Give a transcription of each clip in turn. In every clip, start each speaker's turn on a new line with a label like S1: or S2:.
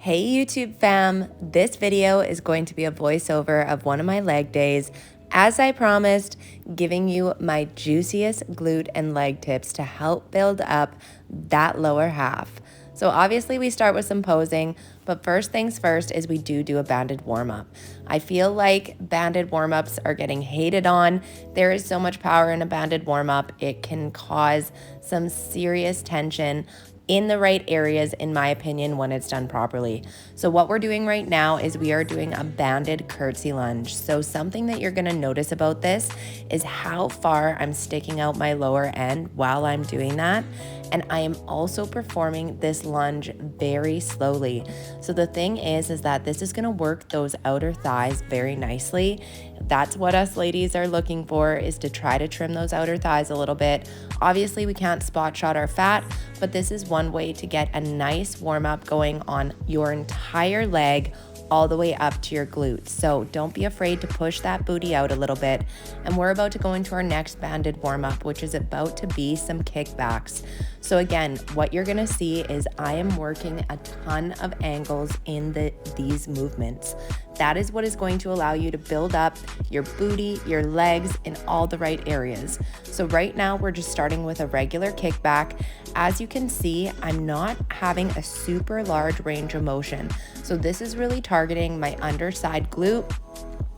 S1: Hey YouTube fam, this video is going to be a voiceover of one of my leg days, as I promised, giving you my juiciest glute and leg tips to help build up that lower half. So obviously we start with some posing, but first things first is we do a banded warm-up. I feel like banded warm-ups are getting hated on. There is so much power in a banded warm-up. It can cause some serious tension in the right areas, in my opinion, when it's done properly. So what we're doing right now is we are doing a banded curtsy lunge. So something that you're gonna notice about this is how far I'm sticking out my lower end while I'm doing that. And I am also performing this lunge very slowly. So the thing is that this is gonna work those outer thighs very nicely. That's what us ladies are looking for, is to try to trim those outer thighs a little bit. Obviously we can't spot shot our fat, but this is one way to get a nice warm up going on your entire leg all the way up to your glutes. So don't be afraid to push that booty out a little bit. And we're about to go into our next banded warm up, which is about to be some kickbacks. So again, what you're gonna see is I am working a ton of angles in these movements. That is what is going to allow you to build up your booty, your legs in all the right areas. So right now we're just starting with a regular kickback. As you can see, I'm not having a super large range of motion. So this is really targeting my underside glute.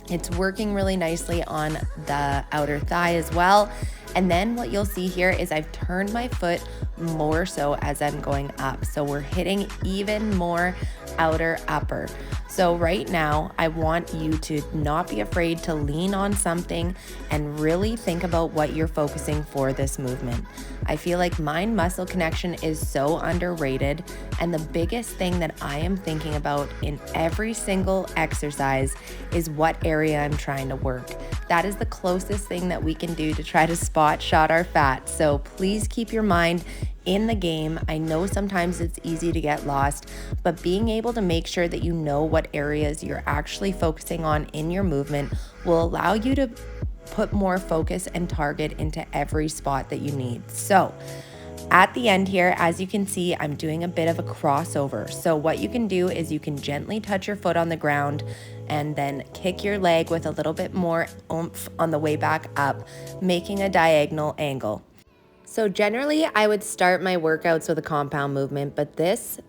S1: It's working really nicely on the outer thigh as well. And then what you'll see here is I've turned my foot more so as I'm going up. So we're hitting even more outer upper. So right now, I want you to not be afraid to lean on something and really think about what you're focusing for this movement. I feel like mind muscle connection is so underrated, and the biggest thing that I am thinking about in every single exercise is what area I'm trying to work. That is the closest thing that we can do to try to spot shot our fat. So please keep your mind in the game. I know sometimes it's easy to get lost, but being able to make sure that you know what areas you're actually focusing on in your movement will allow you to put more focus and target into every spot that you need. So at the end here, as you can see, I'm doing a bit of a crossover. So what you can do is you can gently touch your foot on the ground and then kick your leg with a little bit more oomph on the way back up, making a diagonal angle. So generally I would start my workouts with a compound movement, but this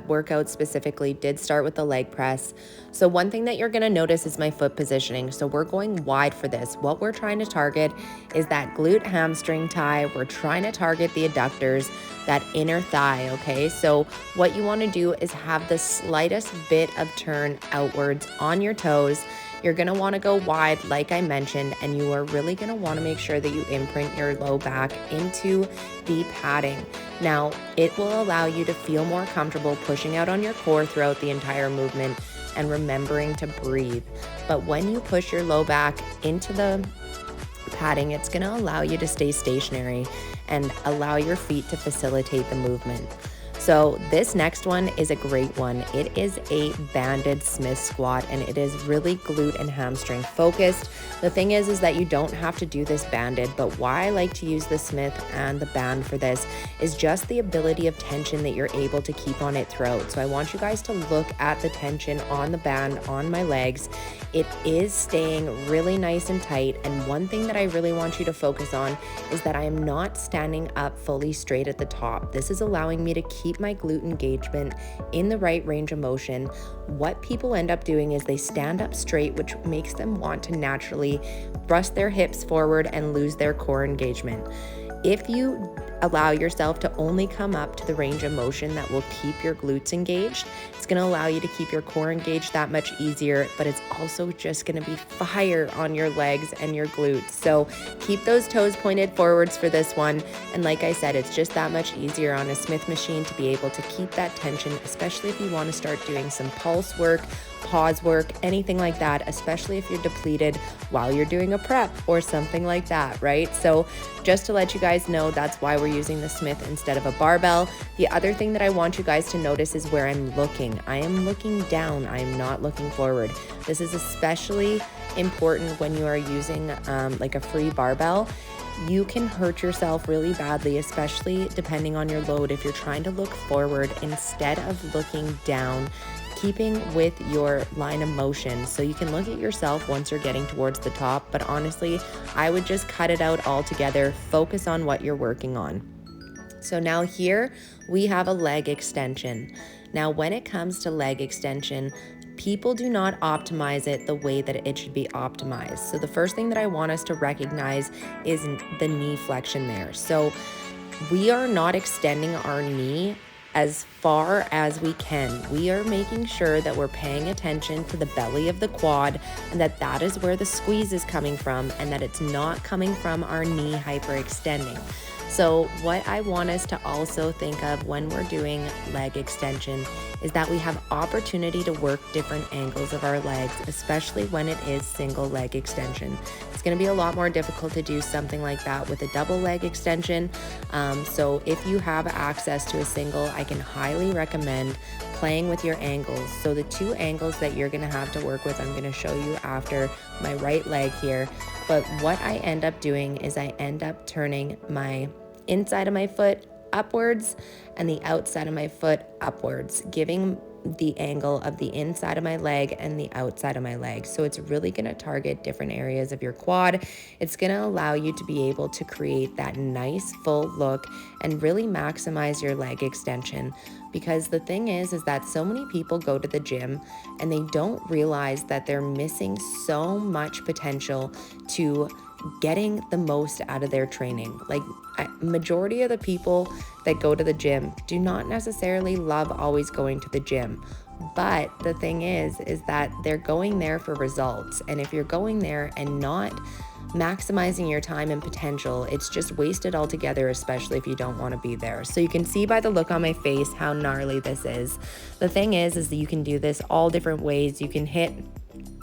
S1: workout specifically did start with the leg press. So one thing that you're gonna notice is my foot positioning. So we're going wide for this. What we're trying to target is that glute hamstring tie. We're trying to target the adductors, that inner thigh, okay? So what you wanna do is have the slightest bit of turn outwards on your toes. You're gonna wanna go wide, like I mentioned, and you are really gonna wanna make sure that you imprint your low back into the padding. Now, it will allow you to feel more comfortable pushing out on your core throughout the entire movement and remembering to breathe. But when you push your low back into the padding, it's gonna allow you to stay stationary and allow your feet to facilitate the movement. So this next one is a great one. It is a banded Smith squat, and it is really glute and hamstring focused. The thing is that you don't have to do this banded, but why I like to use the Smith and the band for this is just the ability of tension that you're able to keep on it throughout. So I want you guys to look at the tension on the band on my legs. It is staying really nice and tight, and one thing that I really want you to focus on is that I am not standing up fully straight at the top. This is allowing me to keep my glute engagement in the right range of motion. What people end up doing is they stand up straight, which makes them want to naturally thrust their hips forward and lose their core engagement. If you allow yourself to only come up to the range of motion that will keep your glutes engaged, it's gonna allow you to keep your core engaged that much easier, but it's also just gonna be fire on your legs and your glutes. So keep those toes pointed forwards for this one. And like I said, it's just that much easier on a Smith machine to be able to keep that tension, especially if you wanna start doing some pulse work, pause work, anything like that, especially if you're depleted while you're doing a prep or something like that, right? So just to let you guys know, that's why we're using the Smith instead of a barbell. The other thing that I want you guys to notice is where I'm looking. I am looking down, I am not looking forward. This is especially important when you are using like a free barbell. You can hurt yourself really badly, especially depending on your load. If you're trying to look forward instead of looking down, keeping with your line of motion. So you can look at yourself once you're getting towards the top, but honestly, I would just cut it out altogether. Focus on what you're working on. So now here we have a leg extension. Now, when it comes to leg extension, people do not optimize it the way that it should be optimized. So the first thing that I want us to recognize is the knee flexion there. So we are not extending our knee as far as we can. We are making sure that we're paying attention to the belly of the quad, and that is where the squeeze is coming from, and that it's not coming from our knee hyperextending. So what I want us to also think of when we're doing leg extension is that we have opportunity to work different angles of our legs, especially when it is single leg extension. It's going to be a lot more difficult to do something like that with a double leg extension. So if you have access to a single, I can highly recommend playing with your angles. So the two angles that you're going to have to work with, I'm going to show you after my right leg here. But what I end up doing is I end up turning my inside of my foot upwards and the outside of my foot upwards, giving the angle of the inside of my leg and the outside of my leg. So it's really going to target different areas of your quad. It's going to allow you to be able to create that nice full look and really maximize your leg extension. Because the thing is that so many people go to the gym and they don't realize that they're missing so much potential to getting the most out of their training. Like, majority of the people that go to the gym do not necessarily love always going to the gym. But the thing is that they're going there for results. And if you're going there and not maximizing your time and potential, it's just wasted altogether, especially if you don't want to be there. So you can see by the look on my face how gnarly this is. The thing is that you can do this all different ways. You can hit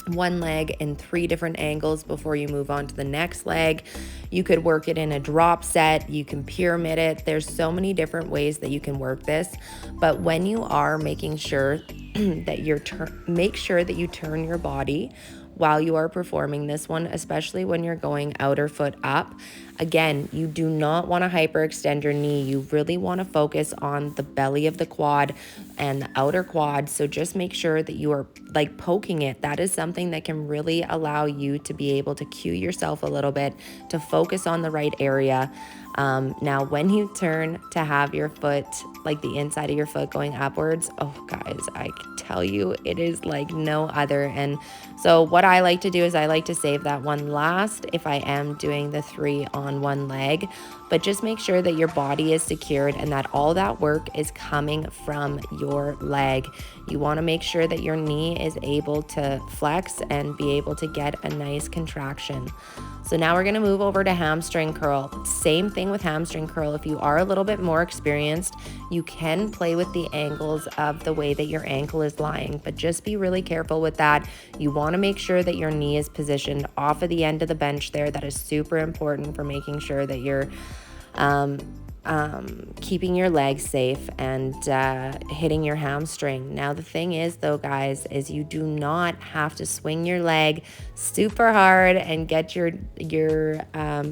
S1: one leg in 3 different angles before you move on to the next leg. You could work it in a drop set. You can pyramid it. There's so many different ways that you can work this. But when you are making sure that make sure that you turn your body while you are performing this one, especially when you're going outer foot up. Again, you do not want to hyperextend your knee. You really want to focus on the belly of the quad and the outer quad. So just make sure that you are like poking it. That is something that can really allow you to be able to cue yourself a little bit to focus on the right area. Now, when you turn to have your foot, like the inside of your foot going upwards, oh guys, I can tell you it is like no other. And so what I like to do is I like to save that one last if I am doing the 3 on one leg, but just make sure that your body is secured and that all that work is coming from your leg. You want to make sure that your knee is able to flex and be able to get a nice contraction. So now we're going to move over to hamstring curl. Same thing with hamstring curl. If you are a little bit more experienced, you can play with the angles of the way that your ankle is lying, but just be really careful with that. You want to make sure that your knee is positioned off of the end of the bench there. That is super important for making sure that you're keeping your legs safe and hitting your hamstring. Now the thing is though, guys, is you do not have to swing your leg super hard and get your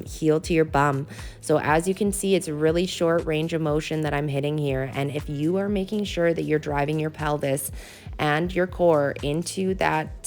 S1: heel to your bum. So as you can see, it's a really short range of motion that I'm hitting here. And if you are making sure that you're driving your pelvis and your core into that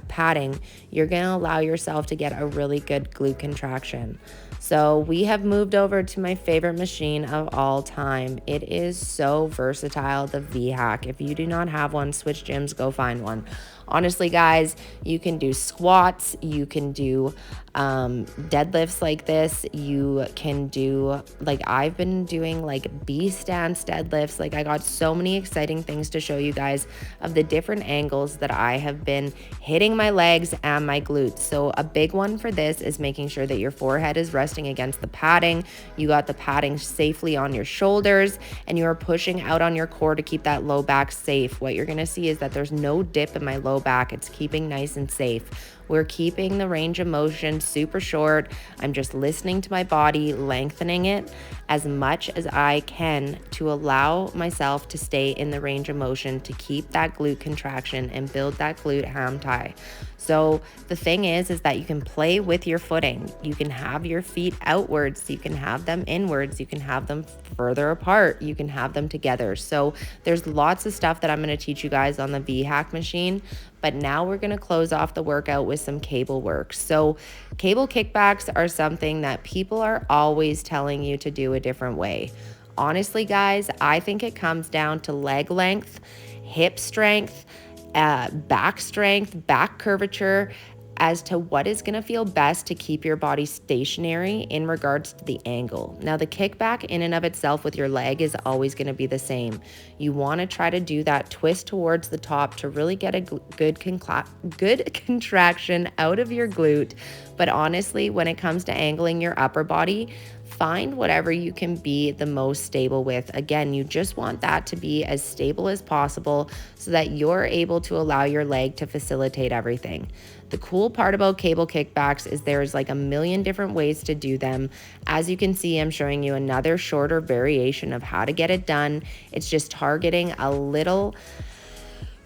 S1: padding, you're going to allow yourself to get a really good glute contraction. So we have moved over to my favorite machine of all time. It is so versatile, the V-Hack. If you do not have one, switch gyms, go find one. Honestly, guys, you can do squats, you can do deadlifts like this, you can do, like I've been doing like B stance deadlifts. Like I got so many exciting things to show you guys of the different angles that I have been hitting my legs and my glutes. So a big one for this is making sure that your forehead is resting against the padding. You got the padding safely on your shoulders and you are pushing out on your core to keep that low back safe. What you're gonna see is that there's no dip in my low back. It's keeping nice and safe. We're keeping the range of motion super short. I'm just listening to my body, lengthening it as much as I can to allow myself to stay in the range of motion to keep that glute contraction and build that glute ham tie. So the thing is that you can play with your footing. You can have your feet feet outwards, you can have them inwards, you can have them further apart, you can have them together. So there's lots of stuff that I'm going to teach you guys on the V-Hack machine. But now we're going to close off the workout with some cable work. So cable kickbacks are something that people are always telling you to do a different way. Honestly, guys, I think it comes down to leg length, hip strength, back strength, back curvature, as to what is going to feel best to keep your body stationary in regards to the angle. Now, the kickback in and of itself with your leg is always going to be the same. You want to try to do that twist towards the top to really get a good contraction out of your glute. But honestly, when it comes to angling your upper body, find whatever you can be the most stable with. Again, you just want that to be as stable as possible so that you're able to allow your leg to facilitate everything. The cool part about cable kickbacks is there's like a million different ways to do them. As you can see, I'm showing you another shorter variation of how to get it done. It's just targeting a little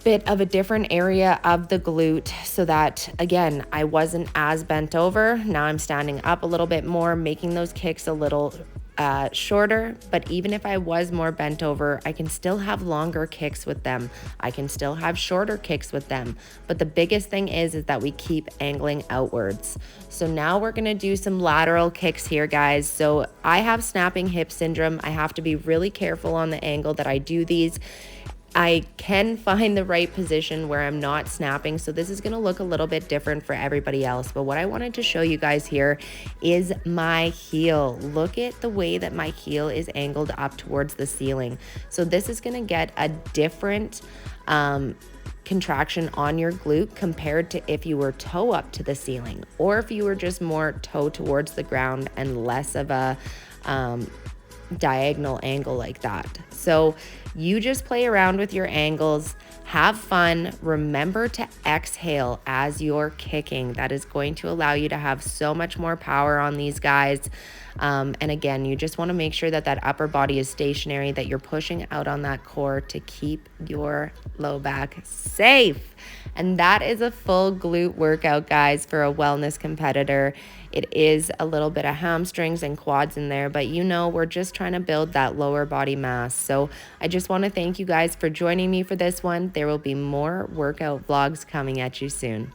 S1: bit of a different area of the glute so that, again, I wasn't as bent over. Now I'm standing up a little bit more, making those kicks a little shorter. But even if I was more bent over, I can still have longer kicks with them. I can still have shorter kicks with them. But the biggest thing is that we keep angling outwards. So now we're gonna do some lateral kicks here, guys. So I have snapping hip syndrome. I have to be really careful on the angle that I do these. I can find the right position where I'm not snapping, so this is going to look a little bit different for everybody else. But what I wanted to show you guys here is my heel. Look at the way that my heel is angled up towards the ceiling. So this is going to get a different contraction on your glute compared to if you were toe up to the ceiling, or if you were just more toe towards the ground and less of a diagonal angle like that. So you just play around with your angles, have fun. Remember to exhale as you're kicking. That is going to allow you to have so much more power on these guys. And again, you just want to make sure that that upper body is stationary, that you're pushing out on that core to keep your low back safe. And that is a full glute workout, guys, for a wellness competitor. It is a little bit of hamstrings and quads in there, but you know, we're just trying to build that lower body mass. So I just want to thank you guys for joining me for this one. There will be more workout vlogs coming at you soon.